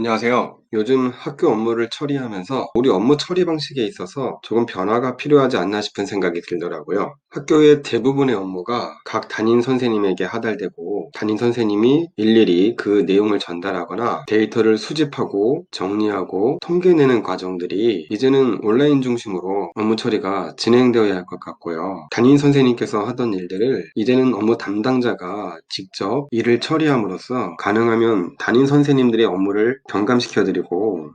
안녕하세요. 요즘 학교 업무를 처리하면서 우리 업무 처리 방식에 있어서 조금 변화가 필요하지 않나 싶은 생각이 들더라고요. 학교의 대부분의 업무가 각 담임 선생님에게 하달되고 담임 선생님이 일일이 그 내용을 전달하거나 데이터를 수집하고 정리하고 통계내는 과정들이 이제는 온라인 중심으로 업무 처리가 진행되어야 할 것 같고요. 담임 선생님께서 하던 일들을 이제는 업무 담당자가 직접 일을 처리함으로써 가능하면 담임 선생님들의 업무를 경감시켜드리고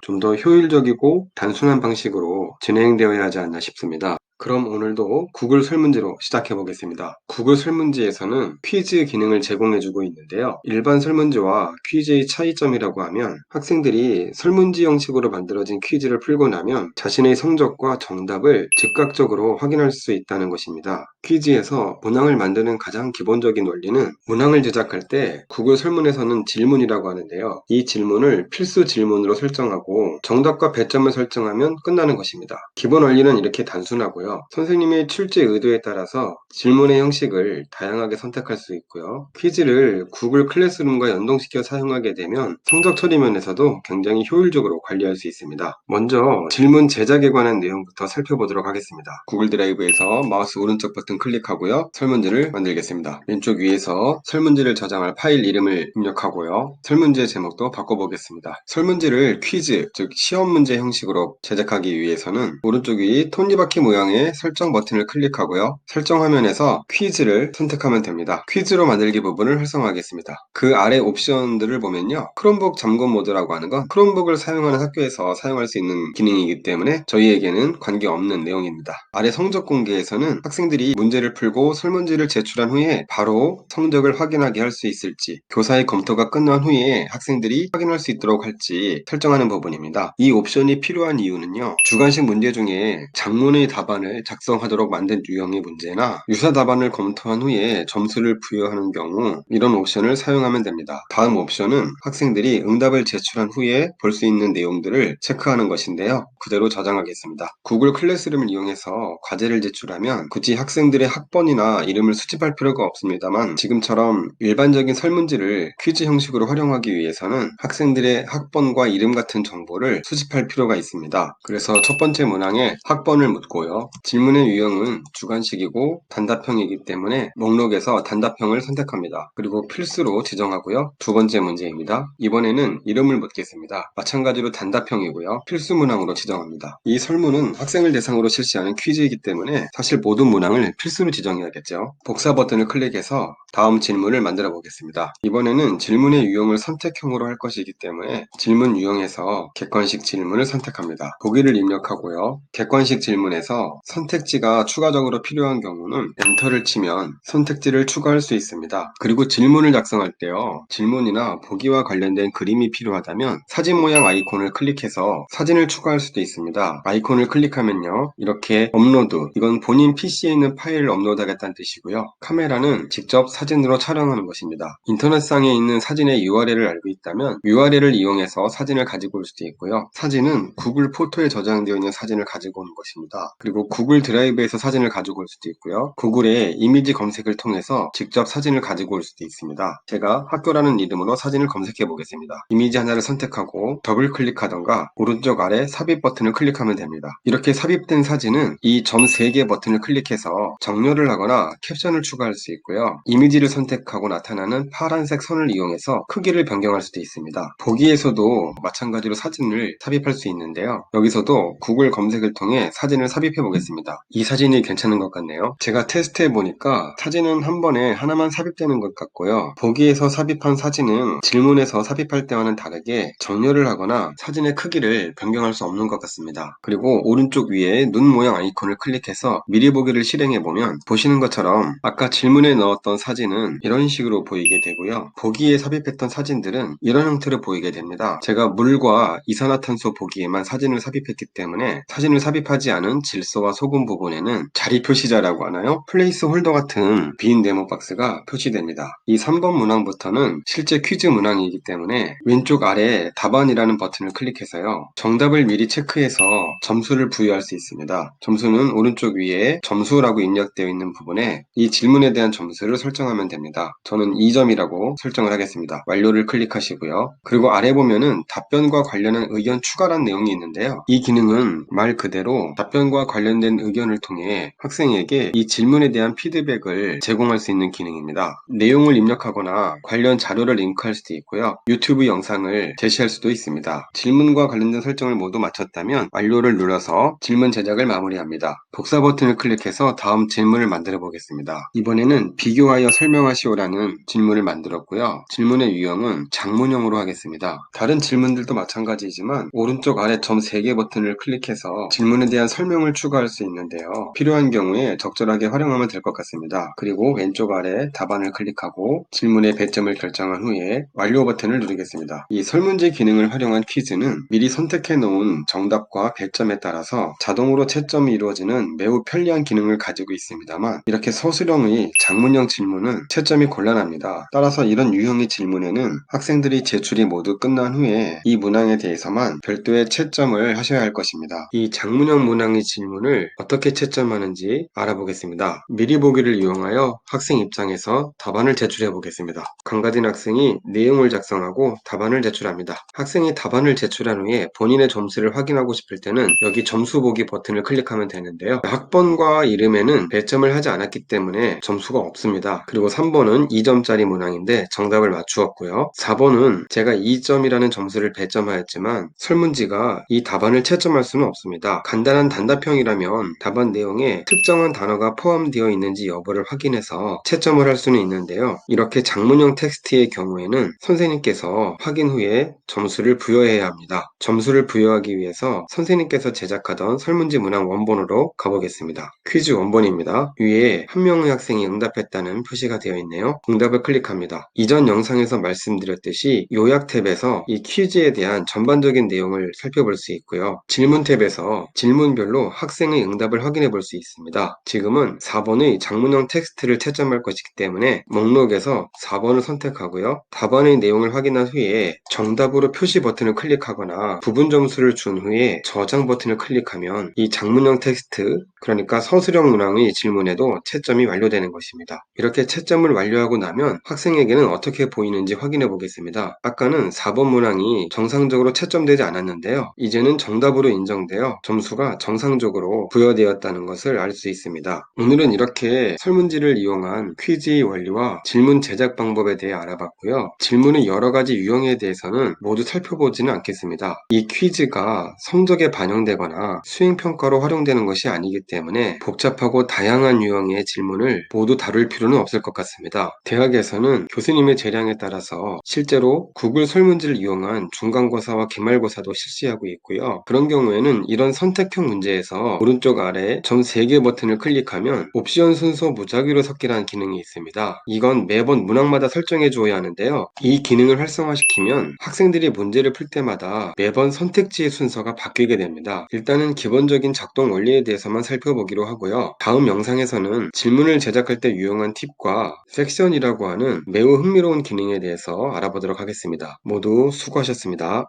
좀 더 효율적이고 단순한 방식으로 진행되어야 하지 않나 싶습니다. 그럼 오늘도 구글 설문지로 시작해 보겠습니다. 구글 설문지에서는 퀴즈 기능을 제공해주고 있는데요. 일반 설문지와 퀴즈의 차이점이라고 하면 학생들이 설문지 형식으로 만들어진 퀴즈를 풀고 나면 자신의 성적과 정답을 즉각적으로 확인할 수 있다는 것입니다. 퀴즈에서 문항을 만드는 가장 기본적인 원리는 문항을 제작할 때 구글 설문에서는 질문이라고 하는데요. 이 질문을 필수 질문으로 설정하고 정답과 배점을 설정하면 끝나는 것입니다. 기본 원리는 이렇게 단순하고요. 선생님의 출제 의도에 따라서 질문의 형식을 다양하게 선택할 수 있고요. 퀴즈를 구글 클래스룸과 연동시켜 사용하게 되면 성적 처리 면에서도 굉장히 효율적으로 관리할 수 있습니다. 먼저 질문 제작에 관한 내용부터 살펴보도록 하겠습니다. 구글 드라이브에서 마우스 오른쪽 버튼 클릭하고요. 설문지를 만들겠습니다. 왼쪽 위에서 설문지를 저장할 파일 이름을 입력하고요. 설문지의 제목도 바꿔보겠습니다. 설문지를 퀴즈, 즉 시험 문제 형식으로 제작하기 위해서는 오른쪽 위 톱니바퀴 모양의 설정 버튼을 클릭하고요. 설정 화면에서 퀴즈를 선택하면 됩니다. 퀴즈로 만들기 부분을 활성화하겠습니다. 그 아래 옵션들을 보면요. 크롬북 잠금 모드라고 하는 건 크롬북을 사용하는 학교에서 사용할 수 있는 기능이기 때문에 저희에게는 관계없는 내용입니다. 아래 성적 공개에서는 학생들이 문제를 풀고 설문지를 제출한 후에 바로 성적을 확인하게 할 수 있을지, 교사의 검토가 끝난 후에 학생들이 확인할 수 있도록 할지 설정하는 부분입니다. 이 옵션이 필요한 이유는요. 주관식 문제 중에 장문의 답안을 작성하도록 만든 유형의 문제나 유사 답안을 검토한 후에 점수를 부여하는 경우 이런 옵션을 사용하면 됩니다. 다음 옵션은 학생들이 응답을 제출한 후에 볼 수 있는 내용들을 체크하는 것인데요. 그대로 저장하겠습니다. 구글 클래스룸을 이용해서 과제를 제출하면 굳이 학생들의 학번이나 이름을 수집할 필요가 없습니다만 지금처럼 일반적인 설문지를 퀴즈 형식으로 활용하기 위해서는 학생들의 학번과 이름 같은 정보를 수집할 필요가 있습니다. 그래서 첫 번째 문항에 학번을 묻고요. 질문의 유형은 주관식이고 단답형이기 때문에 목록에서 단답형을 선택합니다. 그리고 필수로 지정하고요. 두 번째 문제입니다. 이번에는 이름을 묻겠습니다. 마찬가지로 단답형이고요. 필수 문항으로 지정합니다. 이 설문은 학생을 대상으로 실시하는 퀴즈이기 때문에 사실 모든 문항을 필수로 지정해야겠죠. 복사 버튼을 클릭해서 다음 질문을 만들어 보겠습니다. 이번에는 질문의 유형을 선택형으로 할 것이기 때문에 질문 유형에서 객관식 질문을 선택합니다. 보기를 입력하고요. 객관식 질문에서 선택지가 추가적으로 필요한 경우는 엔터를 치면 선택지를 추가할 수 있습니다. 그리고 질문을 작성할 때요. 질문이나 보기와 관련된 그림이 필요하다면 사진 모양 아이콘을 클릭해서 사진을 추가할 수도 있습니다. 아이콘을 클릭하면요. 이렇게 업로드, 이건 본인 PC에 있는 파일을 업로드하겠다는 뜻이고요. 카메라는 직접 사진으로 촬영하는 것입니다. 인터넷상에 있는 사진의 URL을 알고 있다면 URL을 이용해서 사진을 가지고 올 수도 있고요. 사진은 구글 포토에 저장되어 있는 사진을 가지고 오는 것입니다. 그리고 구글 드라이브에서 사진을 가지고 올 수도 있고요. 구글의 이미지 검색을 통해서 직접 사진을 가지고 올 수도 있습니다. 제가 학교라는 이름으로 사진을 검색해 보겠습니다. 이미지 하나를 선택하고 더블 클릭하던가 오른쪽 아래 삽입 버튼을 클릭하면 됩니다. 이렇게 삽입된 사진은 이 점 3개 버튼을 클릭해서 정렬을 하거나 캡션을 추가할 수 있고요. 이미지를 선택하고 나타나는 파란색 선을 이용해서 크기를 변경할 수도 있습니다. 보기에서도 마찬가지로 사진을 삽입할 수 있는데요. 여기서도 구글 검색을 통해 사진을 삽입해 보겠습니다. 이 사진이 괜찮은 것 같네요. 제가 테스트해 보니까 사진은 한 번에 하나만 삽입되는 것 같고요. 보기에서 삽입한 사진은 질문에서 삽입할 때와는 다르게 정렬을 하거나 사진의 크기를 변경할 수 없는 것 같습니다. 그리고 오른쪽 위에 눈 모양 아이콘을 클릭해서 미리 보기를 실행해 보면 보시는 것처럼 아까 질문에 넣었던 사진은 이런 식으로 보이게 되고요. 보기에 삽입했던 사진들은 이런 형태로 보이게 됩니다. 제가 물과 이산화탄소 보기에만 사진을 삽입했기 때문에 사진을 삽입하지 않은 질소와 소금 부분에는 자리 표시자라고 하나요? 플레이스 홀더 같은 빈 네모 박스가 표시됩니다. 이 3번 문항부터는 실제 퀴즈 문항이기 때문에 왼쪽 아래 답안이라는 버튼을 클릭해서요. 정답을 미리 체크해서 점수를 부여할 수 있습니다. 점수는 오른쪽 위에 점수라고 입력되어 있는 부분에 이 질문에 대한 점수를 설정하면 됩니다. 저는 2점이라고 설정을 하겠습니다. 완료를 클릭하시고요. 그리고 아래 보면은 답변과 관련한 의견 추가란 내용이 있는데요. 이 기능은 말 그대로 답변과 관련된 의견을 통해 학생에게 이 질문에 대한 피드백을 제공할 수 있는 기능입니다. 내용을 입력하거나 관련 자료를 링크할 수도 있고요. 유튜브 영상을 제시할 수도 있습니다. 질문과 관련된 설정을 모두 마쳤다면 완료를 눌러서 질문 제작을 마무리합니다. 복사 버튼을 클릭해서 다음 질문을 만들어 보겠습니다. 이번에는 비교하여 설명하시오라는 질문을 만들었고요. 질문의 유형은 장문형으로 하겠습니다. 다른 질문들도 마찬가지지만 오른쪽 아래 점 3개 버튼을 클릭해서 질문에 대한 설명을 추가할 수 있는데요. 필요한 경우에 적절하게 활용하면 될 것 같습니다. 그리고 왼쪽 아래 답안을 클릭하고 질문의 배점을 결정한 후에 완료 버튼을 누르겠습니다. 이 설문지 기능을 활용한 퀴즈는 미리 선택해 놓은 정답과 배점에 따라서 자동으로 채점이 이루어지는 매우 편리한 기능을 가지고 있습니다만 이렇게 서술형의 장문형 질문은 채점이 곤란합니다. 따라서 이런 유형의 질문에는 학생들이 제출이 모두 끝난 후에 이 문항에 대해서만 별도의 채점을 하셔야 할 것입니다. 이 장문형 문항의 질문을 어떻게 채점하는지 알아보겠습니다. 미리 보기를 이용하여 학생 입장에서 답안을 제출해 보겠습니다. 강가진 학생이 내용을 작성하고 답안을 제출합니다. 학생이 답안을 제출한 후에 본인의 점수를 확인하고 싶을 때는 여기 점수 보기 버튼을 클릭하면 되는데요. 학번과 이름에는 배점을 하지 않았기 때문에 점수가 없습니다. 그리고 3번은 2점짜리 문항인데 정답을 맞추었고요. 4번은 제가 2점이라는 점수를 배점하였지만 설문지가 이 답안을 채점할 수는 없습니다. 간단한 단답형이라면 답안 내용에 특정한 단어가 포함되어 있는지 여부를 확인해서 채점을 할 수는 있는데요. 이렇게 장문형 텍스트의 경우에는 선생님께서 확인 후에 점수를 부여해야 합니다. 점수를 부여하기 위해서 선생님께서 제작하던 설문지 문항 원본으로 가보겠습니다. 퀴즈 원본입니다. 위에 한 명의 학생이 응답했다는 표시가 되어 있네요. 응답을 클릭합니다. 이전 영상에서 말씀드렸듯이 요약 탭에서 이 퀴즈에 대한 전반적인 내용을 살펴볼 수 있고요. 질문 탭에서 질문별로 학생의 응답을 확인해 볼 수 있습니다. 지금은 4번의 장문형 텍스트를 채점할 것이기 때문에 목록에서 4번을 선택하고요. 답안의 내용을 확인한 후에 정답으로 표시 버튼을 클릭하거나 부분 점수를 준 후에 저장 버튼을 클릭하면 이 장문형 텍스트, 그러니까 서술형 문항의 질문에도 채점이 완료되는 것입니다. 이렇게 채점을 완료하고 나면 학생에게는 어떻게 보이는지 확인해 보겠습니다. 아까는 4번 문항이 정상적으로 채점되지 않았는데요. 이제는 정답으로 인정되어 점수가 정상적으로 부여되었다는 것을 알 수 있습니다. 오늘은 이렇게 설문지를 이용한 퀴즈의 원리와 질문 제작 방법에 대해 알아봤고요. 질문의 여러 가지 유형에 대해서는 모두 살펴보지는 않겠습니다. 이 퀴즈가 성적에 반영되거나 수행평가로 활용되는 것이 아니기 때문에 복잡하고 다양한 유형의 질문을 모두 다룰 필요는 없을 것 같습니다. 대학에서는 교수님의 재량에 따라서 실제로 구글 설문지를 이용한 중간고사와 기말고사도 실시하고 있고요. 그런 경우에는 이런 선택형 문제에서 오른쪽 아래 점 3개 버튼을 클릭하면 옵션 순서 무작위로 섞기라는 기능이 있습니다. 이건 매번 문항마다 설정해 주어야 하는데요. 이 기능을 활성화시키면 학생들이 문제를 풀 때마다 매번 선택지의 순서가 바뀌게 됩니다. 일단은 기본적인 작동 원리에 대해서만 살펴보기로 하고요. 다음 영상에서는 질문을 제작할 때 유용한 팁과 섹션이라고 하는 매우 흥미로운 기능에 대해서 알아보도록 하겠습니다. 모두 수고하셨습니다.